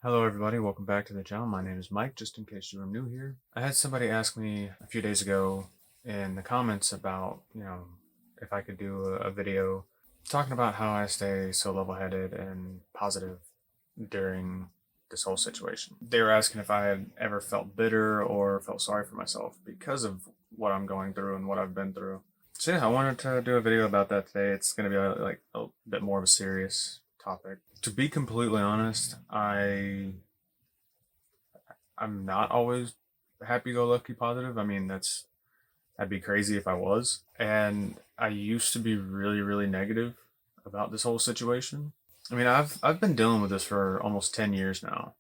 Hello, everybody. Welcome back to the channel. My name is Mike, just in case you are new here. I had somebody ask me a few days ago in the comments about, if I could do a video talking about how I stay so level-headed and positive during this whole situation. They were asking if I had ever felt bitter or felt sorry for myself because of what I'm going through and what I've been through. So yeah, I wanted to do a video about that today. It's going to be like a bit more of a serious topic. To be completely honest, I'm not always happy-go-lucky positive. I mean, that'd be crazy if I was. And I used to be really, really negative about this whole situation. I mean, I've been dealing with this for almost 10 years now,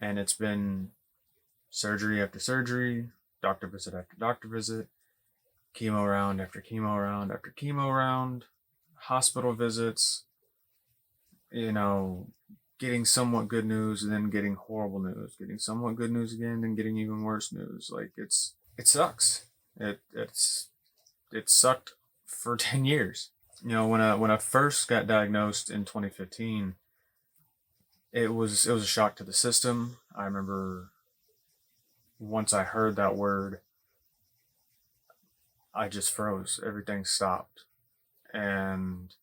and it's been surgery after surgery, doctor visit after doctor visit, chemo round after chemo round after chemo round, hospital visits, you know, getting somewhat good news and then getting horrible news, getting somewhat good news again, then getting even worse news. Like it sucks. It sucked for 10 years. When I first got diagnosed in 2015, it was a shock to the system. I remember once I heard that word, I just froze. Everything stopped. And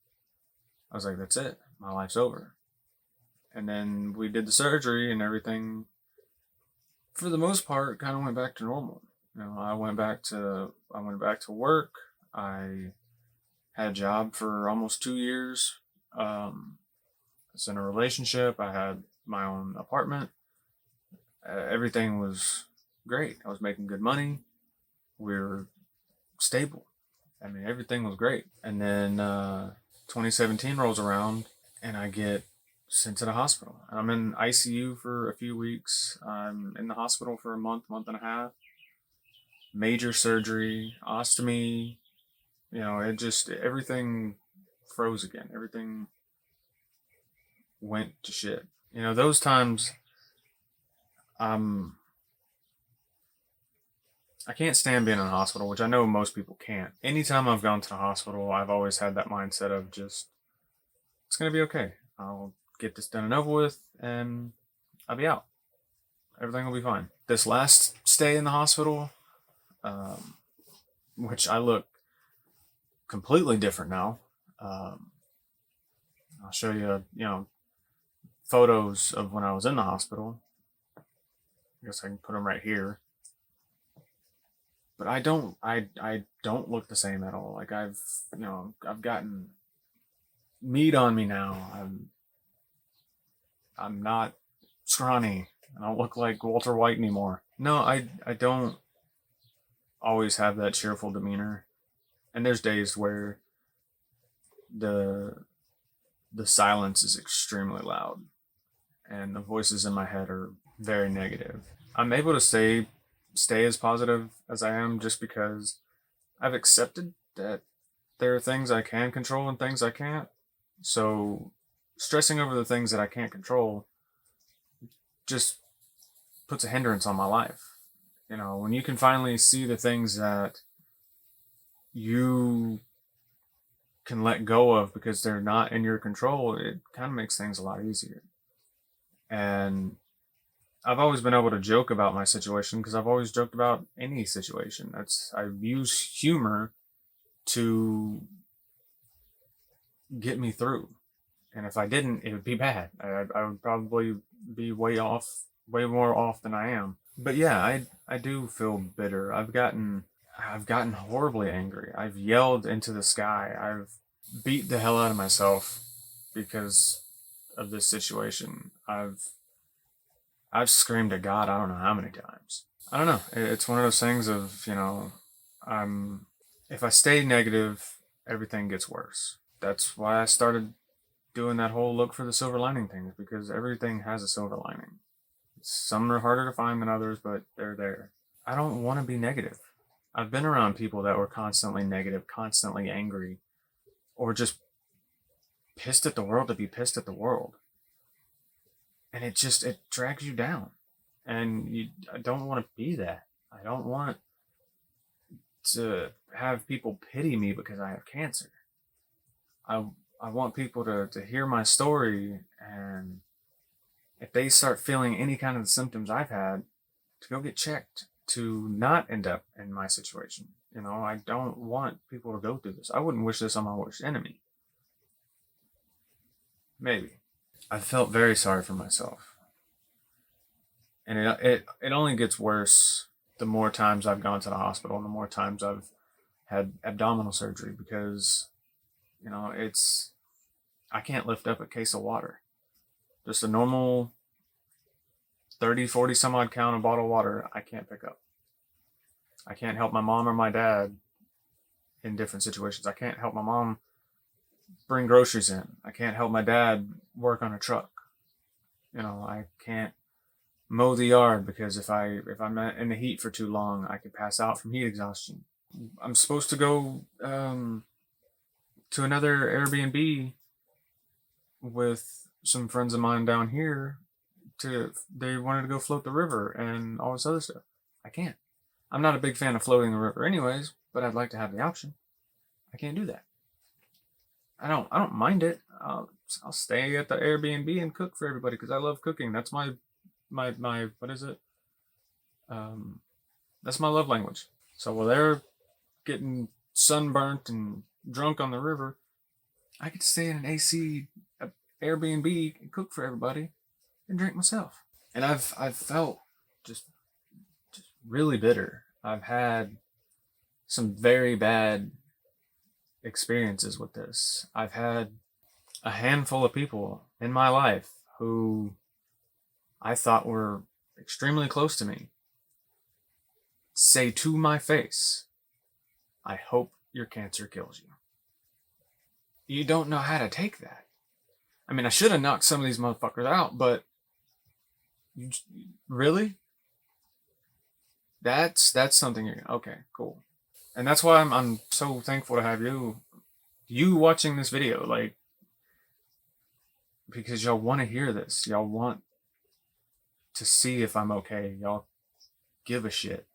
I was like, that's it. My life's over. And then we did the surgery and everything, for the most part, kind of went back to normal. I went back to work. I had a job for almost 2 years. I was in a relationship. I had my own apartment. Everything was great. I was making good money. We were stable. I mean, everything was great. And then 2017 rolls around, and I get sent to the hospital. I'm in ICU for a few weeks. I'm in the hospital for a month and a half. Major surgery, ostomy. Everything froze again. Everything went to shit. Those times, um, I can't stand being in the hospital, which I know most people can't. Anytime I've gone to the hospital, I've always had that mindset of just, it's gonna be okay. I'll get this done and over with, and I'll be out. Everything will be fine. This last stay in the hospital, um, which I look completely different now. Um, I'll show you, photos of when I was in the hospital. I guess I can put them right here. But I don't look the same at all. Like I've gotten meat on me now. I'm not scrawny. I don't look like Walter White anymore. No, I don't always have that cheerful demeanor. And there's days where the the silence is extremely loud and the voices in my head are very negative. I'm able to stay as positive as I am just because I've accepted that there are things I can control and things I can't. So stressing over the things that I can't control just puts a hindrance on my life. When you can finally see the things that you can let go of because they're not in your control, it kind of makes things a lot easier. And I've always been able to joke about my situation because I've always joked about any situation. I use humor to get me through. And if I didn't, it would be bad. I would probably be way more off than I am. But yeah, I do feel bitter. I've gotten horribly angry. I've yelled into the sky. I've beat the hell out of myself because of this situation. I've screamed at God I don't know how many times. I don't know. It's one of those things of, I'm if I stay negative, everything gets worse. That's why I started doing that whole look for the silver lining thing, because everything has a silver lining. Some are harder to find than others, but they're there. I don't want to be negative. I've been around people that were constantly negative, constantly angry, or just pissed at the world to be pissed at the world. And it drags you down. And I don't want to be that. I don't want to have people pity me because I have cancer. I I want people to hear my story and if they start feeling any kind of the symptoms I've had, to go get checked, to not end up in my situation. You know, I don't want people to go through this. I wouldn't wish this on my worst enemy. Maybe. I felt very sorry for myself. And it only gets worse the more times I've gone to the hospital and the more times I've had abdominal surgery, because, you know, I can't lift up a case of water. Just a normal 30, 40 some odd count of bottle of water, I can't pick up. I can't help my mom or my dad in different situations. I can't help my mom bring groceries in. I can't help my dad work on a truck. You know, I can't mow the yard because if I'm in the heat for too long, I could pass out from heat exhaustion. I'm supposed to go to another Airbnb with some friends of mine down here. They wanted to go float the river and all this other stuff. I can't. I'm not a big fan of floating the river anyways, but I'd like to have the option. I can't do that. I don't mind it. I'll stay at the Airbnb and cook for everybody because I love cooking. That's my what is it? That's my love language. So while they're getting sunburnt and drunk on the river, I get to stay in an AC Airbnb and cook for everybody and drink myself. And I've felt just really bitter. I've had some very bad experiences with this. I've had a handful of people in my life who I thought were extremely close to me say to my face, "I hope your cancer kills you." You don't know how to take that. I mean, I should have knocked some of these motherfuckers out, but really? That's something you're okay, cool. And that's why I'm so thankful to have you watching this video, like, because y'all want to hear this. Y'all want to see if I'm okay. Y'all give a shit.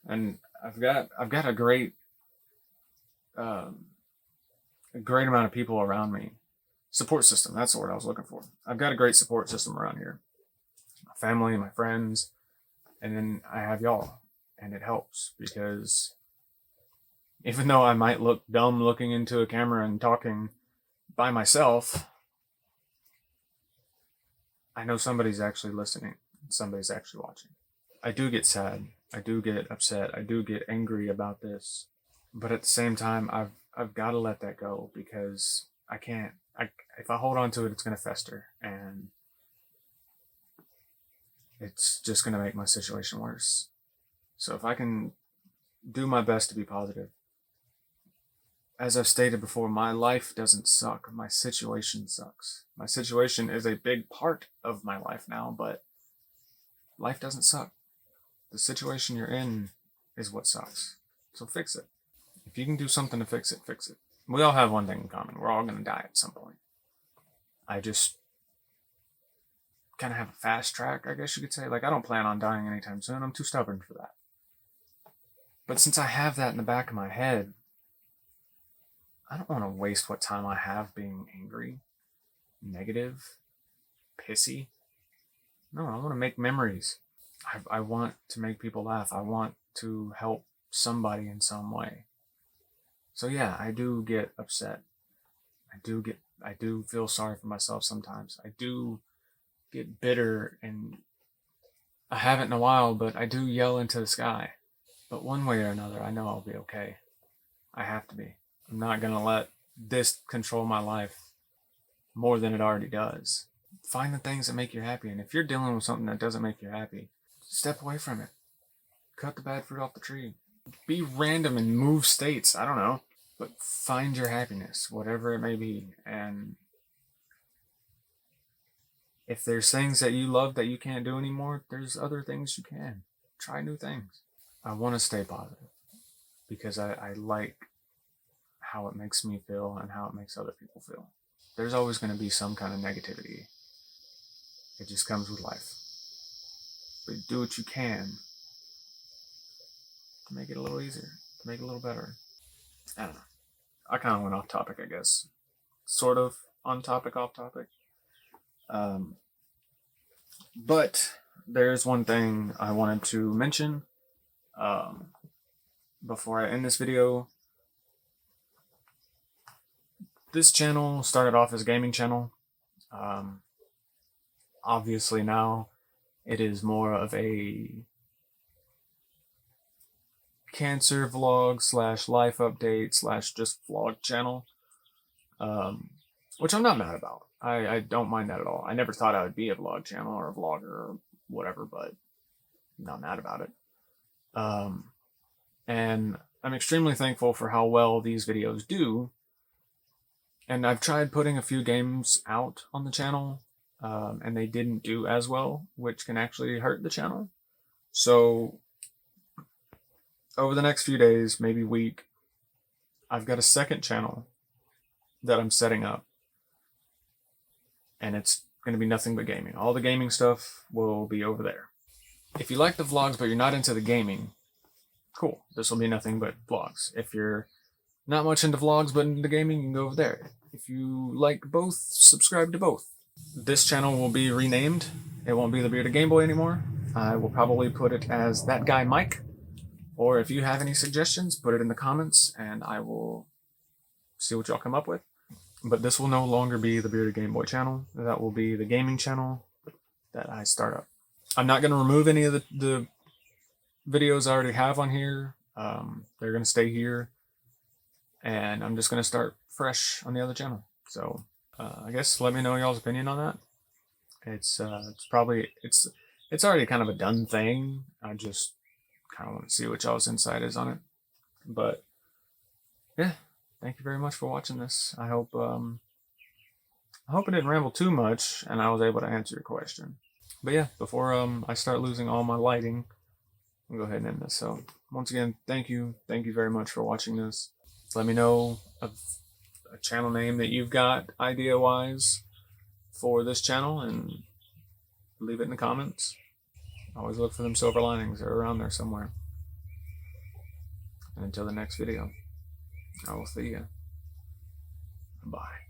And I've got a great a great amount of people around me. Support system, that's the word I was looking for. I've got a great support system around here. My family, my friends, and then I have y'all. And it helps because even though I might look dumb looking into a camera and talking by myself, I know somebody's actually listening. Somebody's actually watching. I do get sad. I do get upset. I do get angry about this. But at the same time, I've got to let that go because I can't. If I hold on to it, it's going to fester. And it's just going to make my situation worse. So if I can do my best to be positive. As I've stated before, my life doesn't suck. My situation sucks. My situation is a big part of my life now, but life doesn't suck. The situation you're in is what sucks. So fix it. If you can do something to fix it, fix it. We all have one thing in common. We're all going to die at some point. I just kind of have a fast track, I guess you could say. Like, I don't plan on dying anytime soon. I'm too stubborn for that. But since I have that in the back of my head, I don't want to waste what time I have being angry, negative, pissy. No, I want to make memories. I want to make people laugh. I want to help somebody in some way. So yeah, I do get upset. I do feel sorry for myself sometimes. I do get bitter, and I haven't in a while, but I do yell into the sky. But one way or another, I know I'll be okay. I have to be. I'm not going to let this control my life more than it already does. Find the things that make you happy. And if you're dealing with something that doesn't make you happy, step away from it. Cut the bad fruit off the tree. Be random and move states. I don't know. But find your happiness, whatever it may be. And if there's things that you love that you can't do anymore, there's other things you can. Try new things. I want to stay positive because I like how it makes me feel and how it makes other people feel. There's always going to be some kind of negativity. It just comes with life. But do what you can to make it a little easier, to make it a little better. I don't know. I kind of went off topic, I guess. Sort of on topic, off topic. But there's one thing I wanted to mention before I end this video. This channel started off as a gaming channel. Obviously now it is more of a cancer vlog / life update / just vlog channel, which I'm not mad about. I don't mind that at all. I never thought I would be a vlog channel or a vlogger or whatever, but I'm not mad about it. And I'm extremely thankful for how well these videos do. And I've tried putting a few games out on the channel, and they didn't do as well, which can actually hurt the channel. So over the next few days, maybe week, I've got a second channel that I'm setting up, and it's going to be nothing but gaming. All the gaming stuff will be over there. If you like the vlogs but you're not into the gaming, cool, this will be nothing but vlogs. If you're not much into vlogs but into gaming, you can go over there. If you like both, subscribe to both. This channel will be renamed. It won't be the Bearded Game Boy anymore. I will probably put it as That Guy Mike. Or if you have any suggestions, put it in the comments and I will see what y'all come up with. But this will no longer be the Bearded Game Boy channel. That will be the gaming channel that I start up. I'm not going to remove any of the videos I already have on here. They're going to stay here. And I'm just going to start fresh on the other channel. So I guess let me know y'all's opinion on that. It's already kind of a done thing. I just kind of want to see what y'all's insight is on it. But yeah, thank you very much for watching this. I hope I didn't ramble too much and I was able to answer your question. But yeah, before I start losing all my lighting, I'll go ahead and end this. So once again, thank you very much for watching this. Let me know of a channel name that you've got idea-wise for this channel and leave it in the comments. Always look for them silver linings. They're around there somewhere. And until the next video, I will see you. Bye.